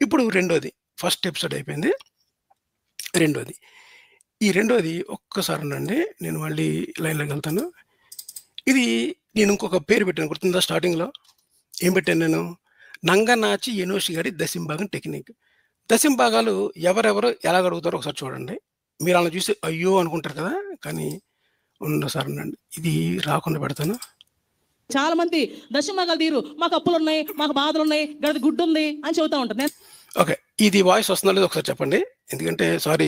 ఇప్పుడు రెండోది. First episode అయిపోయింది. రెండోది. ఈ రెండోది ఒక్కసారుండండి. నేను మళ్ళీ లైన్‌లోకెళ్తాను. ఇది నేను ఇంకొక పేరు పెట్టాను గుర్తుందా స్టార్టింగ్‌లో? ఏం పెట్టాను నేను? 'నంగనాచి యనోషి గారి దశంభాగం టెక్నిక్.' దశంభాగాలు ఎవరెవరు ఎలాగడుగుతారో ఒకసారి చూడండి. మీరు ఆళ్ళని చూసి అయ్యో! అనుకుంటారు కదా! కానీ ఉండండి. ఇది రాకుండా పెడతాను. చాలా మంది దశంభాగాలు తీరు. మాకు అప్పులున్నాయి, మాకు బాధలున్నాయి, గడిద గుడ్డుంది అని చెబుతా ఉంటారు. ఓకే. ఇది వాయిస్ వస్తుందో లేదో ఒకసారి చెప్పండి. ఎందుకంటే సారీ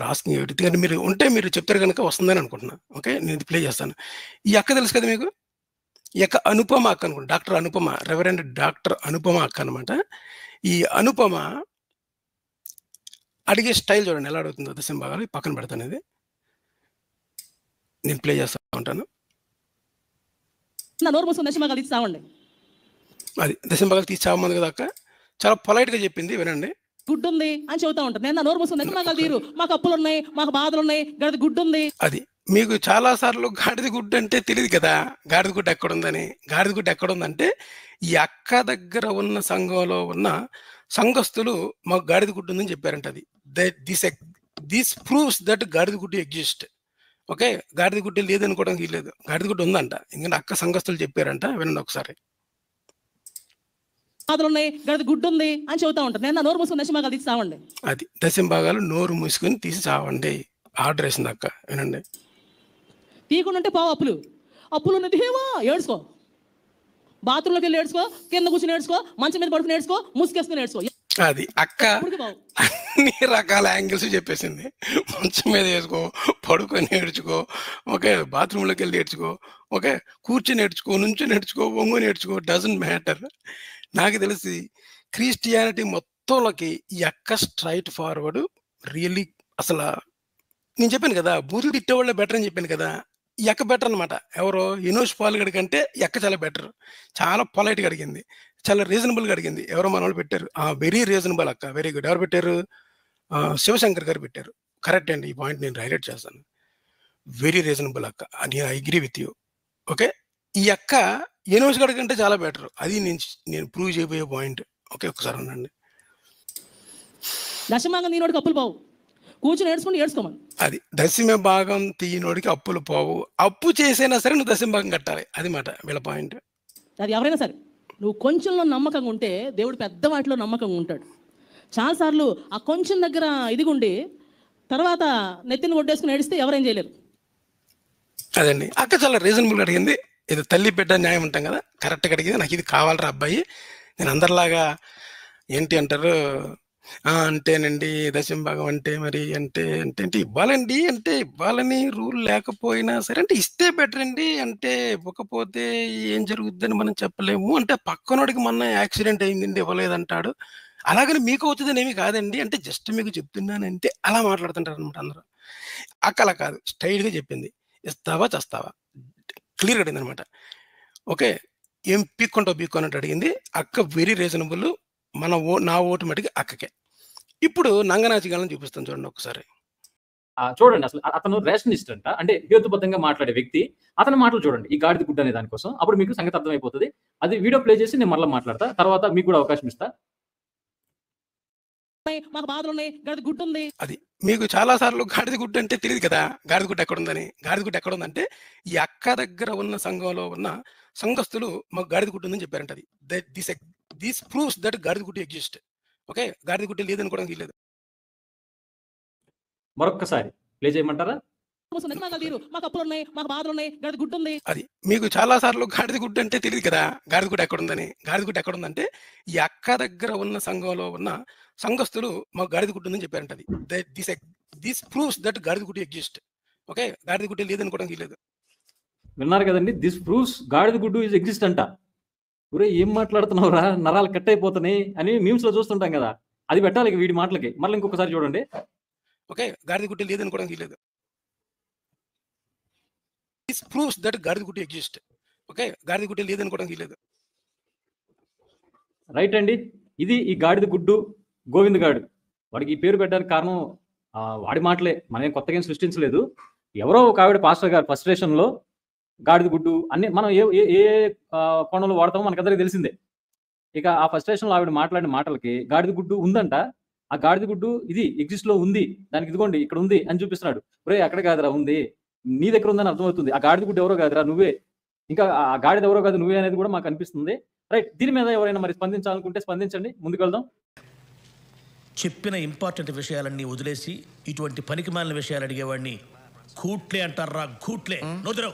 ఆస్కింగ్ ఎందుకంటే మీరు ఉంటే మీరు చెప్తారు గనుక వస్తుందని అనుకుంటున్నా. ఓకే. నేను ఇది ప్లే చేస్తాను. ఈ అక్క తెలుసు కదా మీకు? ఈ అక్క అనుపమ అక్క అనుకుంటా. Doctor Anupama. Reverend doctor Anupama అక్క అనమాట. ఈ అనుపమ అడిగే స్టైల్ చూడండి ఎలా అడుగుతుందో దశంభాగాలు. పక్కన పెడతాను ఇది. నేను ప్లే చేస్తా ఉంటాను. నా నోరు మూసుకొని దశంభాగాలు తీసి చావండి. అది దశంభాగాలు తీసి చావమంది కదా అక్క. చాలా పొలైట్‌గా చెప్పింది వినండి. గుడ్డుంది అని చెబుతా ఉంటారు. నేను నా నోరు మూసుకొని దశంభాగాలు తీరు. మాకు అప్పులున్నాయి, మాకు బాధలున్నాయి, గడిద గుడ్డుంది. అది. మీకు చాలా సార్లు గాడిద గుడ్డు అంటే తెలీదు కదా! గాడిద గుడ్డు ఎక్కడుందని. గాడిద గుడ్డు ఎక్కడుందంటే ఈ అక్క దగ్గర ఉన్న సంఘంలో ఉన్న సంఘస్థులు మాకు గాడిద గుడ్డు ఉందని చెప్పారంట అది. దిస్ ప్రూవ్స్ దట్ గాడిద గుడ్డు ఎగ్జిస్ట్. ఓకే. గాడిద గుడ్డు లేదనుకోవడానికి వీల్లేదు. గాడిద గుడ్డు ఉందంట. ఎందుకంటే అక్క సంఘస్థులు చెప్పారంట. వినండి ఒకసారి. బాధలున్నాయి, గడిద గుడ్డుంది అని చెబుతా ఉంటారు. నేను నా నోరు మూసుకొని దశంభాగాలు తీసి చావండి. అది. దశంభాగాలు నోరు మూసుకొని తీసి చావండి. ఆర్డర్ ఏసింది అక్క. వినండి. తీయకుండా ఉంటే పోవు అప్పులు. అప్పులున్న దేవా ఏడ్చుకో. బాత్రూంలోకి వెళ్ళి ఏడ్చుకో, కింద కూర్చొని ఏడ్చుకో, మంచం మీద పడుకుని ఏడ్చుకో, ముసుగేసుకుని ఏడ్చుకో. అది. అక్క అన్ని రకాల యాంగిల్స్ చెప్పేసింది. మంచం మీద ఏసుకో, పడుకొని ఏడ్చుకో, ఓకే. బాత్రూంలోకి వెళ్ళి ఏడ్చుకో, ఓకే. కూర్చొని ఏడ్చుకో, నుంచొని ఏడ్చుకో, వంగుని ఏడ్చుకో డజంట్ మ్యాటర్. నాకు తెలిసి క్రిస్టియానిటీ మొత్తంలోకి ఈ అక్క స్ట్రైట్ ఫార్వర్డ్ రియల్లీ అసల నేను చెప్పాను కదా! బూతులు తిట్టేవాళ్ళే బెటర్ అని చెప్పాను కదా! ఈ అక్క బెటర్ అనమాట. ఎవరు? యనోష్ పాల్‌గడి కంటే ఈ అక్క చాలా బెటర్. చాలా పొలైట్‌గా అడిగింది. చాలా రీజనబుల్‌గా అడిగింది. ఎవరో మనోళ్ళు పెట్టారు. వెరీ రీజనబుల్ అక్క. Very good. ఎవరు పెట్టారు? శివశంకర్ గారు పెట్టారు. కరెక్ట్ అండి. ఈ పాయింట్ నేను హైలైట్ చేస్తాను. వెరీ రీజనబుల్ అక్క. నేను I agree with you. Okay. ఈ అక్క యనోష్ గాడి కంటే చాలా బెటర్. అది నేను ప్రూవ్ చేయబోయే పాయింట్. ఓకే. ఒకసారి ఉండండి. దశంభాగం తీయనోడికి అప్పులు పోవు. కూర్చొని ఏడ్చుకొని ఏడ్చుకోమని. అది. దశమ భాగం తీయనోడికి అప్పులు పోవు. అప్పు చేసైనా సరే నువ్వు దశంభాగం కట్టాలి. అది మాట వీళ్ళ పాయింట్. అది ఎవరైనా సరే. నువ్వు కొంచెంలో నమ్మకంగా ఉంటే దేవుడు పెద్ద వాటిలో నమ్మకంగా ఉంటాడు. చాలాసార్లు ఆ కొంచెం దగ్గర ఇదిగుండి తర్వాత నెత్తిని కొట్టేసుకుని ఏడిస్తే ఎవరేం చేయలేరు. అదండి. అక్క చాలా రీజనబుల్‌గా అడిగింది. ఏదో తల్లి బిడ్డ న్యాయం ఉంటాం కదా! కరెక్ట్‌గా అడిగింది. నాకు ఇది కావాలిరా అబ్బాయి. నేను అందరిలాగా ఏంటి అంటారు అంటేనండి దశంభాగం అంటే మరి అంటే ఇవ్వాలండి అంటే ఇవ్వాలని రూల్ లేకపోయినా సరే అంటే ఇస్తే బెటర్ అండి. అంటే ఇవ్వకపోతే ఏం జరుగుద్దని మనం చెప్పలేము. అంటే పక్కనోడికి మొన్న యాక్సిడెంట్ అయిందండి ఇవ్వలేదంటాడు. అలాగని మీకు అవుతదని ఏమి కాదండి. అంటే జస్ట్ మీకు చెప్తున్నానంటే అలా మాట్లాడుతుంటారనమాట అందరూ. అక్క అలా కాదు. స్ట్రెయిట్‌గా చెప్పింది. ఇస్తావా? చస్తావా? క్లియర్‌గా అడిగిందనమాట. ఓకే. ఏం పీక్కుంటావు పీక్కో అన్నట్టు అడిగింది. అక్క వెరీ రీజనబుల్. నా ఓటు మటికి అక్కకే. ఇప్పుడు నంగనాచి గాళ్ళని చూపిస్తాను చూడండి ఒకసారి. చూడండి అసలు అతను రేషనిస్ట్ అంట. అంటే హేతుబద్ధంగా మాట్లాడే వ్యక్తి. అతని మాటలు చూడండి. ఈ గాడిద గుడ్డు అనే దాని కోసం. అప్పుడు మీకు సంగతి అర్థమైపోతది. అది వీడియో ప్లే చేసి నేను మరలా మాట్లాడతా. తర్వాత మీకు కూడా అవకాశం ఇస్తా. మాకు బాధలున్నాయి, గడిద గుడ్డుంది. అది. మీకు చాలా సార్లు గాడిద గుడ్డు అంటే తెలీదు కదా! గాడిద గుడ్డు ఎక్కడుందని. గాడిద గుడ్డు ఎక్కడుందంటే ఈ అక్క దగ్గర ఉన్న సంఘంలో ఉన్న సంఘస్థులు మాకు గాడిద గుడ్డు ఉందని చెప్పారంట అది. దిస్ ప్రూవ్స్ దట్ గాడిద గుడ్డు ఎగ్జిస్ట్. ఓకే. గాడిద గుడ్డు లేదనుకోవడానికి వీల్లేదు. మరొక్కసారి ప్లే చేయమంటారా? మాకు అప్పులున్నాయి, మాకు బాధలున్నాయి, గడిద గుడ్డుంది. అది. మీకు చాలా సార్లు గాడిద గుడ్డు అంటే తెలీదు కదా! గాడిద గుడ్డు ఎక్కడుందని. గాడిద గుడ్డు ఎక్కడుందంటే ఈ అక్క దగ్గర ఉన్న సంఘంలో ఉన్న సంఘస్థులు మాకు గాడిద గుడ్డు ఉందని చెప్పారంట అది. దిస్ ప్రూవ్స్ దట్ గాడిద గుడ్డు ఎగ్జిస్ట్. ఓకే. గాడిద గుడ్డు లేదనుకోవడానికి వీల్లేదు. విన్నారు కదండి. దిస్ ప్రూవ్స్ గాడిద గుడ్డు ఈజ్ ఎగ్జిస్ట్ అంట. ఒరేయ్ ఏం మాట్లాడుతున్నావురా? నరాలు కట్ అయిపోతున్నాయి అని మీమ్స్‌లో చూస్తుంటాం కదా! అది పెట్టాలి వీడి మాటలకి. మళ్ళీ ఇంకొకసారి చూడండి. ఓకే. గాడిద గుడ్డు లేదనుకోవడానికి వీల్లేదు. దిస్ ప్రూవ్స్ దట్ గాడిద గుడ్డు ఎగ్జిస్ట్. ఓకే. గాడిద గుడ్డు లేదనుకోవడానికి వీల్లేదు. రైట్ అండి. ఇది ఈ గాడిద గుడ్డు గోవింద్ గాడు. వాడికి ఈ పేరు పెట్టడానికి కారణం వాడి మాటలే. మనం కొత్తగా ఏం సృష్టించలేదు. ఎవరో ఒక ఆవిడ పాస్టర్ గారు ఫ్రస్ట్రేషన్‌లో గాడిద గుడ్డు అన్ని మనం ఏ కోణంలో వాడతామో మనకందరికీ తెలిసిందే. ఇక ఆ ఫ్రస్ట్రేషన్ లో ఆవిడ మాట్లాడిన మాటలకి గాడిద గుడ్డు ఉందంట, ఆ గాడిద గుడ్డు ఇది ఎగ్జిస్ట్ లో ఉంది, దానికి ఇదిగోండి ఇక్కడ ఉంది అని చూపిస్తున్నాడు. ఒరే అక్కడ కాదురా ఉంది, నీ దగ్గర ఉందని అర్థమవుతుంది. ఆ గాడిద గుడ్డు ఎవరో కాదురా నువ్వే, ఇంకా ఆ గాడిద ఎవరో కాదు నువ్వే అనేది కూడా మాకు అనిపిస్తుంది. రైట్, దీని మీద ఎవరైనా మరి స్పందించాలనుకుంటే స్పందించండి, ముందుకు వెళ్దాం. చెప్పిన ఇంపార్టెంట్ విషయాలన్నీ వదిలేసి ఇటువంటి పనికిమాలిన విషయాలు అడిగేవాడిని కూట్లే అంటారా? కూట్లే నోదరు.